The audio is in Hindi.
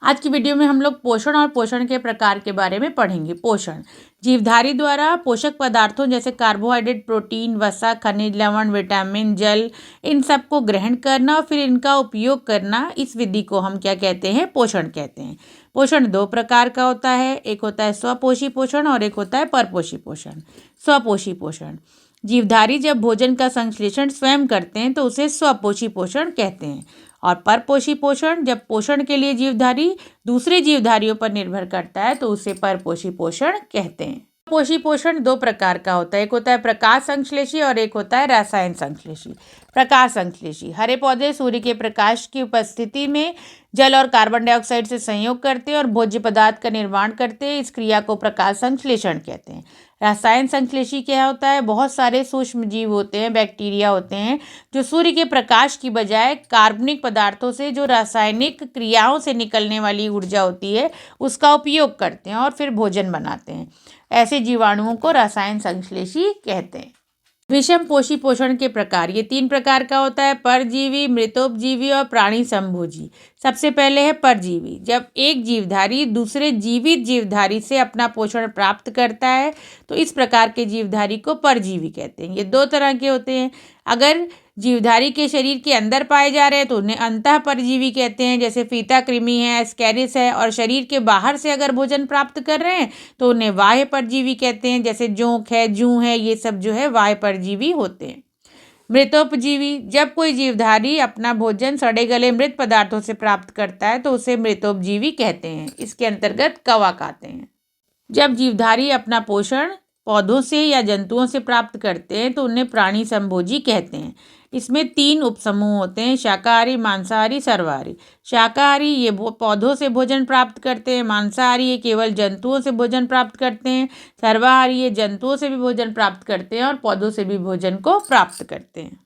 आज की वीडियो में हम लोग पोषण और पोषण के प्रकार के बारे में पढ़ेंगे। पोषण जीवधारी द्वारा पोषक पदार्थों जैसे कार्बोहाइड्रेट, प्रोटीन, वसा, खनिज, लवण, विटामिन, जल, इन सब को ग्रहण करना और फिर इनका उपयोग करना, इस विधि को हम क्या कहते हैं? पोषण कहते हैं। पोषण दो प्रकार का होता है, एक होता है स्वपोषी पोषण और एक होता है परपोषी पोषण। स्वपोषी पोषण जीवधारी जब भोजन का संश्लेषण स्वयं करते हैं तो उसे स्वपोषी पोषण कहते हैं। और परपोषी पोषण जब पोषण के लिए जीवधारी दूसरे जीवधारियों पर निर्भर करता है तो उसे परपोषी पोषण कहते हैं। पोषी पोषण दो प्रकार का होता है, एक होता है प्रकाश संश्लेषी और एक होता है रसायन संश्लेषी। प्रकाश संश्लेषी हरे पौधे सूर्य के प्रकाश की उपस्थिति में जल और कार्बन डाइऑक्साइड से संयोग करते हैं और भोज्य पदार्थ का निर्माण करते हैं। इस क्रिया को प्रकाश संश्लेषण कहते हैं। रसायन संश्लेषी क्या होता है? बहुत सारे सूक्ष्म जीव होते हैं, बैक्टीरिया होते हैं, जो सूर्य के प्रकाश की बजाय कार्बनिक पदार्थों से जो रासायनिक क्रियाओं से निकलने वाली ऊर्जा होती है उसका उपयोग करते हैं और फिर भोजन बनाते हैं। ऐसे जीवाणुओं को रसायन संश्लेषी कहते हैं। विषम पोषी पोषण के प्रकार ये तीन प्रकार का होता है, परजीवी, मृतोपजीवी और प्राणी संभोजी। सबसे पहले है परजीवी। जब एक जीवधारी दूसरे जीवित जीवधारी से अपना पोषण प्राप्त करता है तो इस प्रकार के जीवधारी को परजीवी कहते हैं। ये दो तरह के होते हैं। अगर जीवधारी के शरीर के अंदर पाए जा रहे हैं तो उन्हें अंतः परजीवी कहते हैं, जैसे फीता कृमि है, एस्कैरिस है। और शरीर के बाहर से अगर भोजन प्राप्त कर रहे हैं तो उन्हें बाह्य परजीवी कहते हैं, जैसे जोंक है, जूं है, ये सब जो है बाह्य परजीवी होते हैं। मृतोपजीवी जब कोई जीवधारी अपना भोजन सड़े गले मृत पदार्थों से प्राप्त करता है तो उसे मृतोपजीवी कहते हैं। इसके अंतर्गत कवक आते हैं। जब जीवधारी अपना पोषण पौधों से या जंतुओं से प्राप्त करते हैं तो उन्हें प्राणी संभोजी कहते हैं। इसमें तीन उपसमूह होते हैं, शाकाहारी, मांसाहारी, सर्वाहारी। शाकाहारी ये पौधों से भोजन प्राप्त करते हैं, मांसाहारी ये केवल जंतुओं से भोजन प्राप्त करते हैं, सर्वाहारी ये जंतुओं से भी भोजन प्राप्त करते हैं और पौधों से भी भोजन को प्राप्त करते हैं।